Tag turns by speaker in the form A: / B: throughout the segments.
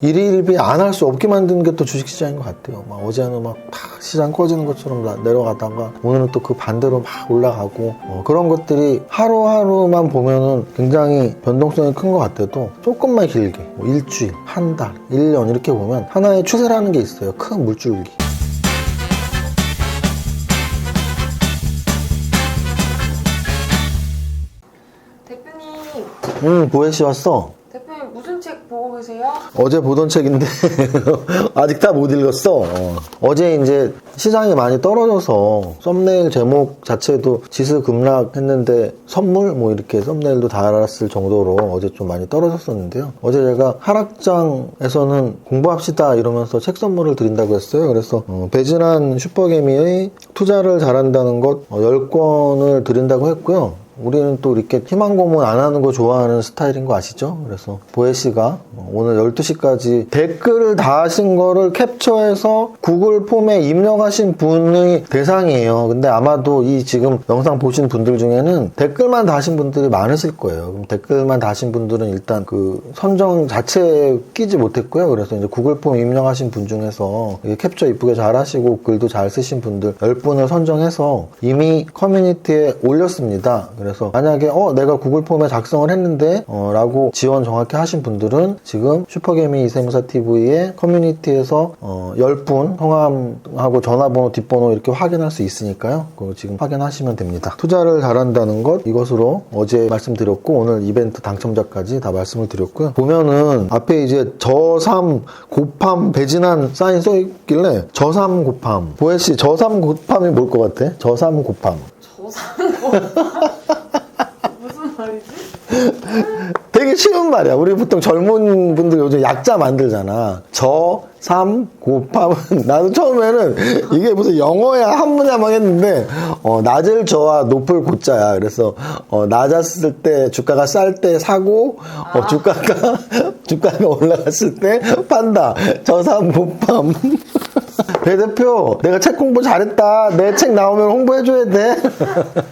A: 일희일비 안 할 수 없게 만드는 게 또 주식시장인 것 같아요. 막 어제는 막 시장 꺼지는 것처럼 내려가다가 오늘은 또 그 반대로 막 올라가고 그런 것들이 하루하루만 보면은 굉장히 변동성이 큰 것 같아도 조금만 길게 일주일, 한 달, 1년 이렇게 보면 하나의 추세라는 게 있어요. 큰 물줄기.
B: 대표님.
A: 보혜씨 왔어?
B: 대표님 무슨 책 보고 계세요?
A: 어제 보던 책인데 아직 다 못 읽었어. 어제 이제 시장이 많이 떨어져서 썸네일 제목 자체도 지수 급락했는데 선물 뭐 이렇게 썸네일도 달았을 정도로 어제 좀 많이 떨어졌었는데요. 어제 제가 하락장에서는 공부합시다 이러면서 책 선물을 드린다고 했어요. 그래서 배진한 슈퍼개미의 투자를 잘한다는 것 10권을 드린다고 했고요. 우리는 또 이렇게 희망 고문 안 하는 거 좋아하는 스타일인 거 아시죠? 그래서 보혜씨가 오늘 12시까지 댓글을 다 하신 거를 캡처해서 구글 폼에 입력하신 분의 대상이에요. 근데 아마도 이 지금 영상 보신 분들 중에는 댓글만 다신 분들이 많으실 거예요. 그럼 댓글만 다신 분들은 일단 그 선정 자체에 끼지 못했고요. 그래서 이제 구글 폼 입력하신 분 중에서 캡처 이쁘게 잘 하시고 글도 잘 쓰신 분들 10분을 선정해서 이미 커뮤니티에 올렸습니다. 그래서 만약에 내가 구글 폼에 작성을 했는데 라고 지원 정확히 하신 분들은 지금 슈퍼개미 이세무사TV의 커뮤니티에서 10분 성함하고 전화번호 뒷번호 이렇게 확인할 수 있으니까요. 그거 지금 확인하시면 됩니다. 투자를 잘한다는 것 이것으로 어제 말씀드렸고 오늘 이벤트 당첨자까지 다 말씀을 드렸고요. 보면은 앞에 이제 저삼 곱함 배진한 사인 써있길래 저삼 곱함 보혜씨 저삼 곱함이 뭘 것 같아? 저삼 곱함
B: 무슨 말이지?
A: 되게 쉬운 말이야. 우리 보통 젊은 분들 요즘 약자 만들잖아. 삼 곱함은 나도 처음에는 이게 무슨 영어야 한문이야 막 했는데 낮을 저와 높을 고자야. 그래서 낮았을 때 주가가 쌀 때 사고 주가가 올라갔을 때 판다. 저삼 곱함. 배 대표 내가 책 공부 잘했다. 내 책 나오면 홍보해줘야 돼.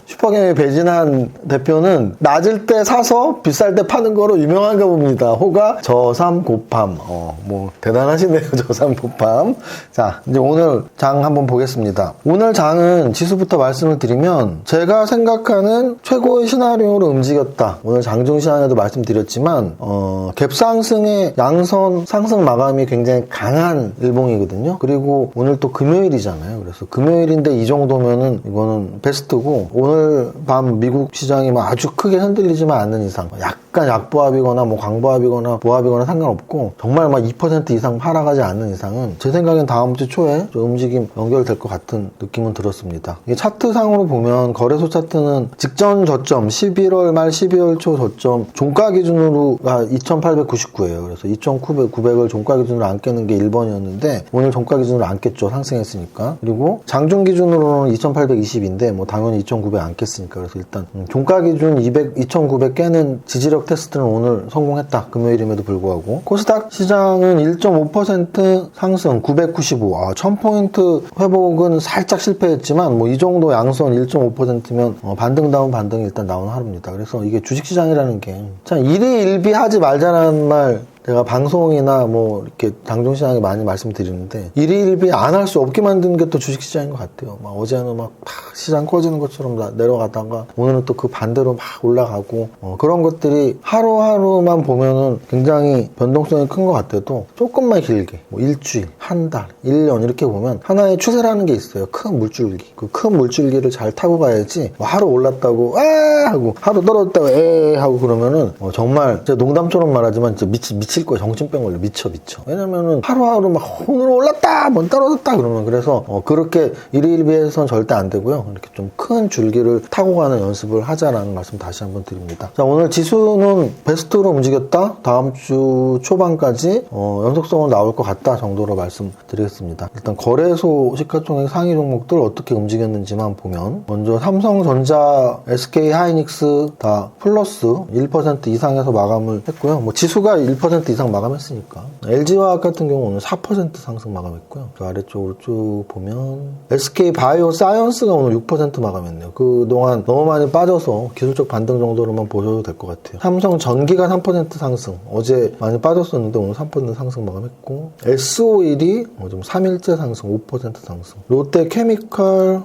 A: 슈퍼개미 배진한 대표는 낮을 때 사서 비쌀 때 파는 거로 유명한가 봅니다. 호가 저삼 곱함. 뭐 대단하시네요. 저삼 곱함. 자 이제 오늘 장 한번 보겠습니다. 오늘 장은 지수부터 말씀을 드리면 제가 생각하는 최고의 시나리오로 움직였다. 오늘 장중 시간에도 말씀드렸지만 갭상승의 양선 상승 마감이 굉장히 강한 일봉이거든요. 그리고 오늘 또 금요일이잖아요. 그래서 금요일인데 이 정도면은 이거는 베스트고 오늘 밤 미국 시장이 막 아주 크게 흔들리지만 않는 이상 약간 약보합이거나 뭐 강보합이거나 보합이거나 상관없고 정말 막 2% 이상 하락하지 않는 이상은 제 생각엔 다음 주 초에 좀 움직임 연결될 것 같은 느낌은 들었습니다. 이게 차트상으로 보면 거래소 차트는 직전 저점 11월 말 12월 초 저점 종가 기준으로가 2899예요. 그래서 2900을 종가 기준으로 안 깨는 게 1번이었는데 오늘 종가 기준으로 안 깼죠. 상승했으니까. 그리고 장중 기준으로는 2820인데 뭐 당연히 2900 안 깼으니까 그래서 일단 종가 기준 2900 깨는 지지력 테스트는 오늘 성공했다. 금요일임에도 불구하고 코스닥 시장은 1.5% 상승 995. 1000포인트 회복은 살짝 실패했지만 뭐 이 정도 양선 1.5%면 반등다운 반등이 일단 나온 하루입니다. 그래서 이게 주식시장이라는 게 참 일희일비 하지 말자라는 말 제가 방송이나 뭐 이렇게 장중시장에 많이 말씀드리는데 일희일비 안 할 수 없게 만드는 게 또 주식시장인 것 같아요. 막 어제는 막 시장 꺼지는 것처럼 내려가다가 오늘은 또 그 반대로 막 올라가고 그런 것들이 하루하루만 보면은 굉장히 변동성이 큰 것 같아도 조금만 길게 뭐 일주일, 한 달, 1년 이렇게 보면 하나의 추세라는 게 있어요. 큰 물줄기. 그 큰 물줄기를 잘 타고 가야지 뭐 하루 올랐다고 에 하고 하루 떨어졌다고 에 하고 그러면은 정말 제가 농담처럼 말하지만 진짜 미칠 거예요. 정신병 걸려. 미쳐. 왜냐면은 하루하루 막 오늘 올랐다, 뭐 떨어졌다 그러면 그래서 그렇게 일희일비해서는 절대 안 되고요. 이렇게 좀 큰 줄기를 타고 가는 연습을 하자라는 말씀 다시 한번 드립니다. 자, 오늘 지수는 베스트로 움직였다. 다음 주 초반까지 연속성은 나올 것 같다 정도로 말씀드리겠습니다. 일단 거래소 시가총액 상위 종목들 어떻게 움직였는지만 보면 먼저 삼성전자, SK하이닉스 다 플러스 1% 이상에서 마감을 했고요. 뭐 지수가 1% 5% 이상 마감했으니까. LG화학 같은 경우 오늘 4% 상승 마감했고요. 그 아래쪽으로 쭉 보면 SK바이오사이언스가 오늘 6% 마감했네요. 그동안 너무 많이 빠져서 기술적 반등 정도로만 보셔도 될 것 같아요. 삼성전기가 3% 상승. 어제 많이 빠졌었는데 오늘 3% 상승 마감했고, SO일이 좀 3일째 상승 5% 상승. 롯데케미칼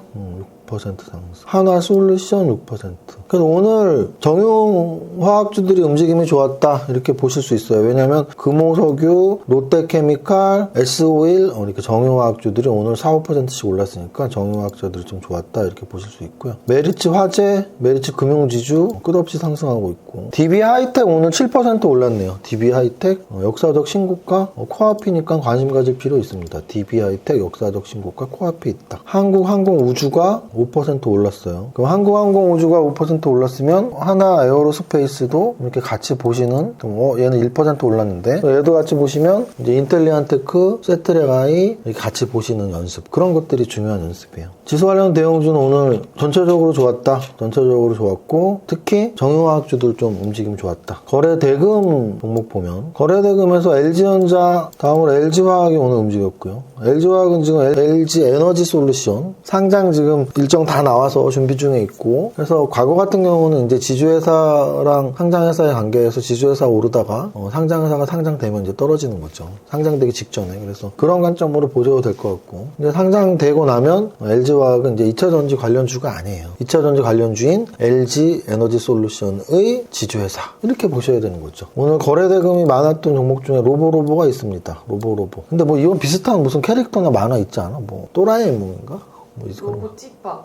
A: 6% 상승. 하나솔루션 6%. 그래서 오늘 정유화학주들이 움직임이 좋았다 이렇게 보실 수 있어요. 왜냐하면 금호석유, 롯데케미칼, S오일 이렇게 정유화학주들이 오늘 4, 5%씩 올랐으니까 정유화학주들이 좀 좋았다 이렇게 보실 수 있고요. 메리츠 화재, 메리츠 금융지주 끝없이 상승하고 있고, DB하이텍 오늘 7% 올랐네요. DB하이텍 역사적 신고가, 코앞이니까 관심 가질 필요 있습니다. DB하이텍 역사적 신고가 코앞에 있다. 한국항공우주가 5% 올랐어요. 그럼 한국항공우주가 5% 올랐으면 하나 에어로스페이스도 이렇게 같이 보시는, 얘는 1% 올랐는데 얘도 같이 보시면 이제 인텔리안테크, 세트레가이 이렇게 같이 보시는 연습, 그런 것들이 중요한 연습이에요. 지수 관련 대형주는 오늘 전체적으로 좋았다. 전체적으로 좋았고, 특히 정유화학주들 좀 움직임 좋았다. 거래대금 종목 보면 거래대금에서 LG전자 다음으로 LG화학이 오늘 움직였고요. LG화학은 지금 LG에너지솔루션 상장 지금 일정 다 나와서 준비 중에 있고, 그래서 과거 같은 경우는 이제 지주회사랑 상장회사의 관계에서 지주회사 오르다가 상장회사가 상장되면 이제 떨어지는 거죠. 상장되기 직전에. 그래서 그런 관점으로 보셔도 될 것 같고, 이제 상장되고 나면 LG화학은 이제 2차전지 관련주가 아니에요. 2차전지 관련주인 LG에너지솔루션의 지주회사 이렇게 보셔야 되는 거죠. 오늘 거래대금이 많았던 종목 중에 로보로보가 있습니다. 로보로보. 근데 뭐 이건 비슷한 무슨 캐릭터나 만화 있지 않아? 뭐 또라에몽인가?
B: 로봇 찌빠.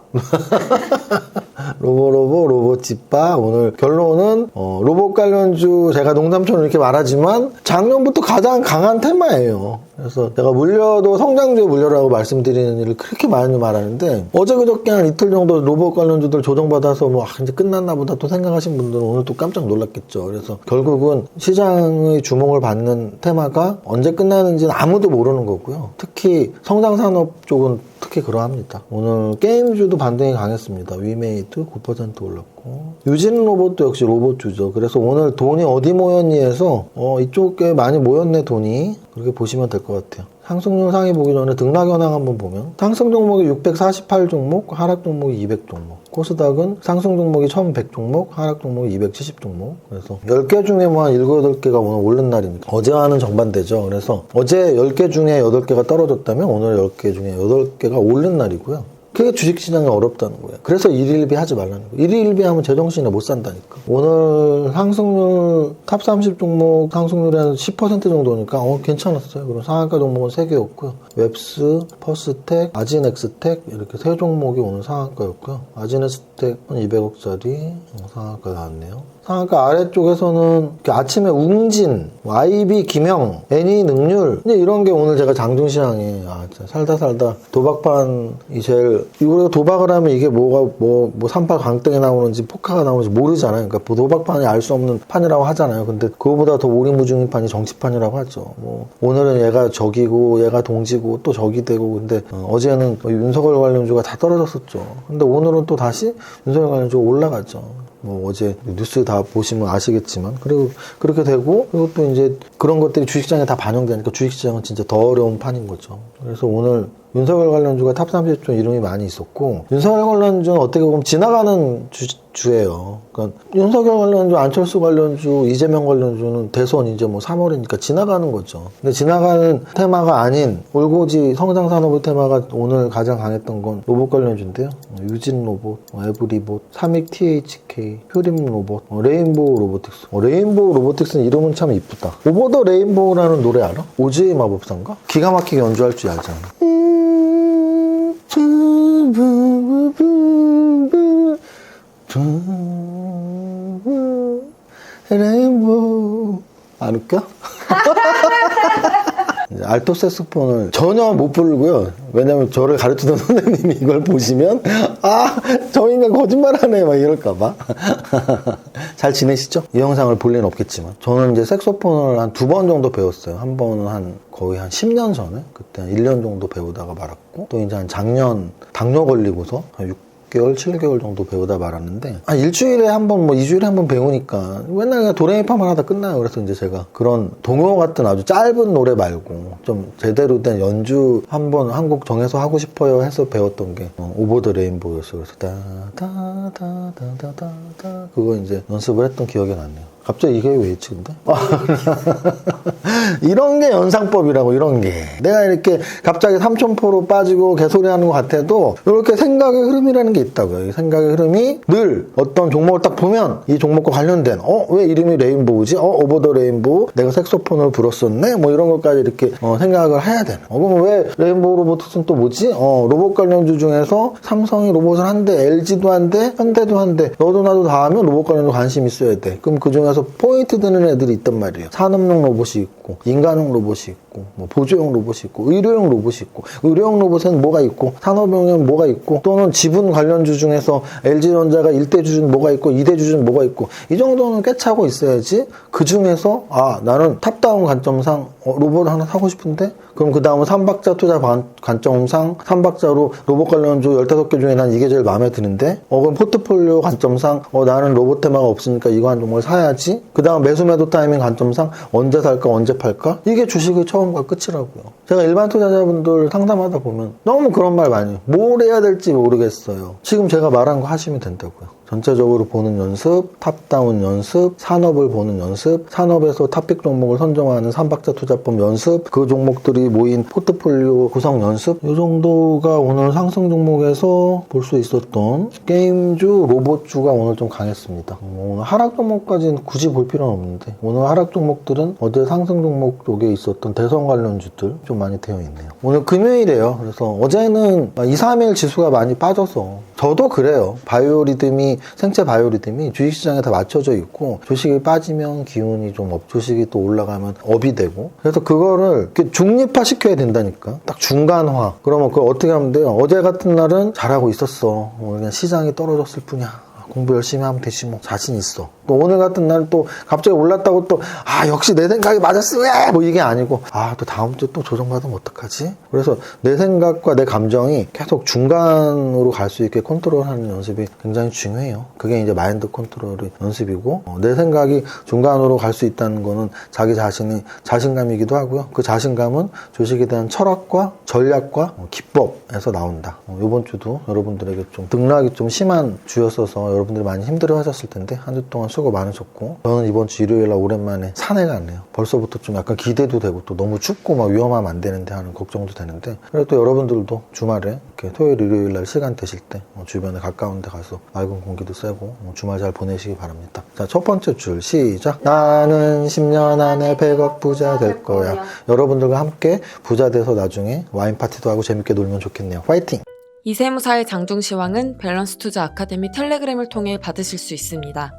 A: 로봇 찌빠. 오늘 결론은 로봇 관련주, 제가 농담처럼 이렇게 말하지만 작년부터 가장 강한 테마예요. 그래서 제가 물려도 성장주에 물려라고 말씀드리는 일을 그렇게 많이 말하는데, 어제 그저께 한 이틀 정도 로봇 관련주들 조정받아서 이제 끝났나 보다 또 생각하신 분들은 오늘 또 깜짝 놀랐겠죠. 그래서 결국은 시장의 주목을 받는 테마가 언제 끝나는지는 아무도 모르는 거고요. 특히 성장산업 쪽은 특히 그러합니다. 오늘 게임주도 반등이 강했습니다. 위메이트 9% 올랐고, 유진로봇도 역시 로봇주죠. 그래서 오늘 돈이 어디 모였니 해서 이쪽에 많이 모였네 돈이, 그렇게 보시면 될 것 같아요. 상승률 상위 보기 전에 등락 현황 한번 보면 상승 종목이 648 종목, 하락 종목이 200 종목. 코스닥은 상승 종목이 1100 종목, 하락 종목이 270 종목. 그래서 10개 중에 한 7, 8개가 오늘 오른 날입니다. 어제와는 정반대죠. 그래서 어제 10개 중에 8개가 떨어졌다면 오늘 10개 중에 8개가 오른 날이고요. 그게 주식시장이 어렵다는 거예요. 그래서 일일비 하지 말라는 거예요. 일일비 하면 제정신에 못 산다니까. 오늘 상승률 탑 30 종목 상승률이 한 10% 정도니까 괜찮았어요. 그럼 상한가 종목은 3개였고요. 웹스, 퍼스텍, 아진엑스텍 이렇게 3종목이 오늘 상한가였고요. 아진엑스텍 한 200억짜리 상한가 나왔네요. 상한가 아래쪽에서는 아침에 웅진, YB, 김형, 애니 능률 이런 게 오늘 제가 장중시장에 살다 도박판이 제일, 이거 도박을 하면 이게 뭐가 뭐 삼파 강등이 나오는지 포카가 나오는지 모르잖아요. 그러니까 도박판이 알 수 없는 판이라고 하잖아요. 근데 그거보다 더 오리무중인 판이 정치판이라고 하죠. 오늘은 얘가 적이고 얘가 동지고 또 적이 되고, 근데 어제는 윤석열 관련주가 다 떨어졌었죠. 근데 오늘은 또 다시 윤석열 관련주가 올라가죠. 어제 뉴스 다 보시면 아시겠지만, 그리고 그렇게 되고, 그리고 또 이제 그런 것들이 주식시장에 다 반영되니까 주식시장은 진짜 더 어려운 판인 거죠. 그래서 오늘 윤석열 관련주가 탑 30종 이름이 많이 있었고, 윤석열 관련주는 어떻게 보면 지나가는 주예요. 그러니까 윤석열 관련주, 안철수 관련주, 이재명 관련주는 대선 이제 3월이니까 지나가는 거죠. 근데 지나가는 테마가 아닌 올고지 성장산업의 테마가 오늘 가장 강했던 건 로봇 관련주인데요. 유진로봇, 에브리봇, 삼익 THK, 효림로봇, 레인보우 로보틱스. 레인보우 로보틱스는 이름은 참 이쁘다. 오버 더 레인보우라는 노래 알아? 오즈의 마법사인가? 기가 막히게 연주할 줄 알잖아. 레인보우. 안 웃겨? 알토 색소폰을 전혀 못 부르고요. 왜냐면 저를 가르치던 선생님이 이걸 보시면 저 인간 거짓말하네 막 이럴까봐. 잘 지내시죠? 이 영상을 볼 리는 없겠지만 저는 이제 색소폰을 한 2번 정도 배웠어요. 한 번은 거의 한 10년 전에, 그때 한 1년 정도 배우다가 말았고, 또 이제 한 작년 당뇨 걸리고서 한 6개월, 7개월 정도 배우다 말았는데 일주일에 한 번, 뭐 2주일에 한 번 배우니까 맨날 그냥 도레미파만 하다 끝나요. 그래서 이제 제가 그런 동요 같은 아주 짧은 노래 말고 좀 제대로 된 연주 한 번 한 곡 정해서 하고 싶어요 해서 배웠던 게 오버 더 레인보우였어요. 그래서 다다다다다다 그거 이제 연습을 했던 기억이 나네요. 갑자기 이게 왜 있지 근데? 이런 게 연상법이라고. 이런 게 내가 이렇게 갑자기 삼천포로 빠지고 개소리하는 것 같아도 이렇게 생각의 흐름이라는 게 있다고요. 이 생각의 흐름이 늘 어떤 종목을 딱 보면 이 종목과 관련된 왜 이름이 레인보우지? 오버 더 레인보우 내가 색소폰을 불었었네? 뭐 이런 것까지 이렇게 생각을 해야 되는. 그럼 왜 레인보우 로보틱스는 또 뭐지? 로봇 관련주 중에서 삼성이 로봇을 한대, LG도 한대, 현대도 한대. 너도 나도 다 하면 로봇 관련주 관심 있어야 돼. 그럼 그 중에서 포인트 드는 애들이 있단 말이에요. 산업용 로봇이 있고, 인간용 로봇이 있고, 뭐 보조용 로봇이 있고, 의료용 로봇이 있고, 의료용 로봇에는 뭐가 있고, 산업용에는 뭐가 있고, 또는 지분 관련주 중에서 LG전자가 1대 주주는 뭐가 있고, 2대 주주는 뭐가 있고, 이 정도는 꿰차고 있어야지. 그 중에서 나는 탑다운 관점상 로봇 하나 사고 싶은데, 그럼 그 다음은 삼박자 투자 관점상 삼박자로 로봇 관련주 15개 중에 난 이게 제일 마음에 드는데 그럼 포트폴리오 관점상 나는 로봇 테마가 없으니까 이거 한 종목을 사야지. 그 다음 매수 매도 타이밍 관점상 언제 살까 언제 팔까? 이게 주식의 처음과 끝이라고요. 제가 일반 투자자분들 상담하다 보면 너무 그런 말 많이 해요. 뭘 해야 될지 모르겠어요. 지금 제가 말한 거 하시면 된다고요. 전체적으로 보는 연습, 탑다운 연습, 산업을 보는 연습, 산업에서 탑픽 종목을 선정하는 삼박자 투자법 연습, 그 종목들이 모인 포트폴리오 구성 연습, 이 정도가 오늘 상승 종목에서 볼 수 있었던 게임주, 로봇주가 오늘 좀 강했습니다. 오늘 하락 종목까지는 굳이 볼 필요는 없는데 오늘 하락 종목들은 어제 상승 종목 쪽에 있었던 대선 관련주들 좀 많이 되어 있네요. 오늘 금요일이에요. 그래서 어제는 2, 3일 지수가 많이 빠져서 저도 그래요. 바이오리듬이 생체 바이오리듬이 주식시장에 다 맞춰져 있고 주식이 빠지면 기운이 좀 주식이 또 올라가면 업이 되고 그래서 그거를 이렇게 중립화 시켜야 된다니까. 딱 중간화. 그러면 그걸 어떻게 하면 돼요? 어제 같은 날은 잘하고 있었어. 그냥 시장이 떨어졌을 뿐이야. 공부 열심히 하면 되지 뭐 자신 있어. 또 오늘 같은 날 또 갑자기 올랐다고 또 역시 내 생각이 맞았어 왜? 뭐 이게 아니고 또 다음 주 또 조정받으면 어떡하지? 그래서 내 생각과 내 감정이 계속 중간으로 갈 수 있게 컨트롤하는 연습이 굉장히 중요해요. 그게 이제 마인드 컨트롤의 연습이고 내 생각이 중간으로 갈 수 있다는 거는 자기 자신의 자신감이기도 하고요. 그 자신감은 주식에 대한 철학과 전략과 기법에서 나온다. 이번 주도 여러분들에게 좀 등락이 좀 심한 주였어서 여러분들이 많이 힘들어 하셨을 텐데 한 주 동안 수고 많으셨고 저는 이번 주 일요일날 오랜만에 산에 갔네요. 벌써부터 좀 약간 기대도 되고 또 너무 춥고 막 위험하면 안 되는데 하는 걱정도 되는데 그래도 또 여러분들도 주말에 이렇게 토요일 일요일날 시간 되실 때 주변에 가까운 데 가서 맑은 공기도 쐬고 주말 잘 보내시기 바랍니다. 자, 첫 번째 줄 시작. 나는 10년 안에 100억 부자 될 거야. 여러분들과 함께 부자 돼서 나중에 와인 파티도 하고 재밌게 놀면 좋겠네요. 파이팅!
B: 이세무사의 장중시황은 밸런스 투자 아카데미 텔레그램을 통해 받으실 수 있습니다.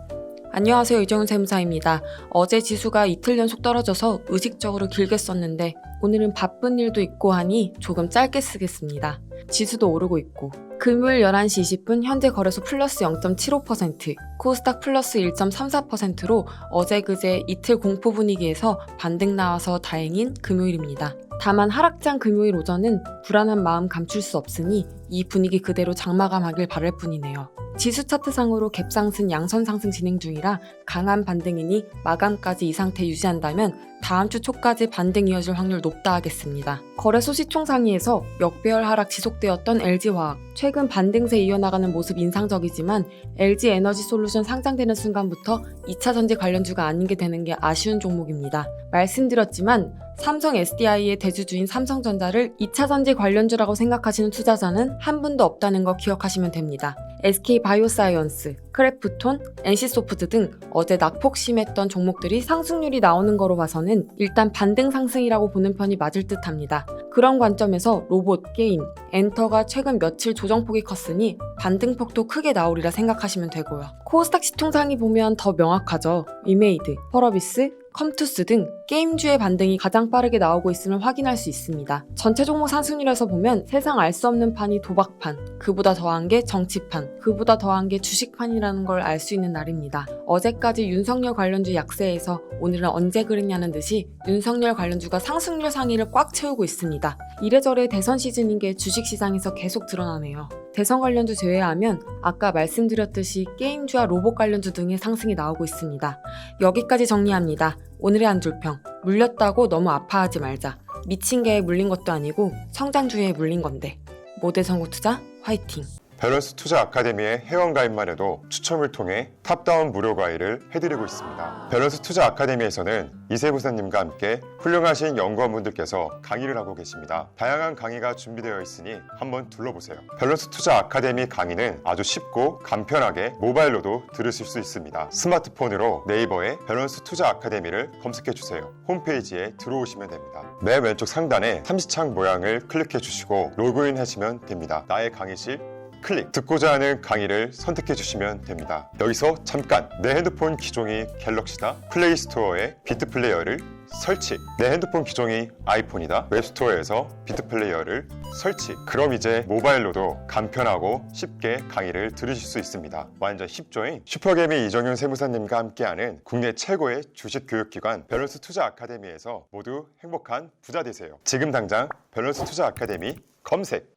B: 안녕하세요, 이정훈 세무사입니다. 어제 지수가 이틀 연속 떨어져서 의식적으로 길게 썼는데 오늘은 바쁜 일도 있고 하니 조금 짧게 쓰겠습니다. 지수도 오르고 있고 금요일 11시 20분 현재 거래소 플러스 0.75%, 코스닥 플러스 1.34%로 어제 그제 이틀 공포 분위기에서 반등 나와서 다행인 금요일입니다. 다만 하락장 금요일 오전은 불안한 마음 감출 수 없으니 이 분위기 그대로 장마감하길 바랄 뿐이네요. 지수 차트상으로 갭상승 양선 상승 진행 중이라 강한 반등이니 마감까지 이 상태 유지한다면 다음 주 초까지 반등 이어질 확률 높다 하겠습니다. 거래소 시총 상위에서 역배열 하락 지속되었던 LG화학, 최근 반등세 이어나가는 모습 인상적이지만 LG에너지솔루션 상장되는 순간부터 2차 전지 관련주가 아닌 게 되는 게 아쉬운 종목입니다. 말씀드렸지만 삼성 SDI의 대주주인 삼성전자를 2차 전지 관련주라고 생각하시는 투자자는 한 분도 없다는 거 기억하시면 됩니다. SK바이오사이언스, 크래프톤, NC소프트 등 어제 낙폭 심했던 종목들이 상승률이 나오는 거로 봐서는 일단 반등 상승이라고 보는 편이 맞을 듯 합니다. 그런 관점에서 로봇, 게임, 엔터가 최근 며칠 조정폭이 컸으니 반등폭도 크게 나오리라 생각하시면 되고요. 코스닥 시총상위 보면 더 명확하죠. 이메이드, 펄어비스, 컴투스 등 게임주의 반등이 가장 빠르게 나오고 있음을 확인할 수 있습니다. 전체 종목 상승률에서 보면 세상 알 수 없는 판이 도박판, 그보다 더한 게 정치판, 그보다 더한 게 주식판이라는 걸 알 수 있는 날입니다. 어제까지 윤석열 관련주 약세에서 오늘은 언제 그랬냐는 듯이 윤석열 관련주가 상승률 상위를 꽉 채우고 있습니다. 이래저래 대선 시즌인 게 주식시장에서 계속 드러나네요. 대선 관련주 제외하면 아까 말씀드렸듯이 게임주와 로봇 관련주 등의 상승이 나오고 있습니다. 여기까지 정리합니다. 오늘의 한 줄평. 물렸다고 너무 아파하지 말자. 미친 개에 물린 것도 아니고 성장주에 물린 건데. 모델 선고 투자 화이팅!
C: 밸런스 투자 아카데미의 회원가입만 해도 추첨을 통해 탑다운 무료 과외를 해드리고 있습니다. 밸런스 투자 아카데미에서는 이세부사님과 함께 훌륭하신 연구원분들께서 강의를 하고 계십니다. 다양한 강의가 준비되어 있으니 한번 둘러보세요. 밸런스 투자 아카데미 강의는 아주 쉽고 간편하게 모바일로도 들으실 수 있습니다. 스마트폰으로 네이버에 밸런스 투자 아카데미를 검색해주세요. 홈페이지에 들어오시면 됩니다. 맨 왼쪽 상단에 삼시창 모양을 클릭해 주시고 로그인 하시면 됩니다. 나의 강의실 클릭, 듣고자 하는 강의를 선택해 주시면 됩니다. 여기서 잠깐 내 핸드폰 기종이 갤럭시다, 플레이스토어에 비트 플레이어를 설치. 내 핸드폰 기종이 아이폰이다, 웹스토어에서 비트 플레이어를 설치. 그럼 이제 모바일로도 간편하고 쉽게 강의를 들으실 수 있습니다. 완전 쉽죠잉? 슈퍼개미 이정윤 세무사님과 함께하는 국내 최고의 주식 교육기관 밸런스 투자 아카데미에서 모두 행복한 부자 되세요. 지금 당장 밸런스 투자 아카데미 검색!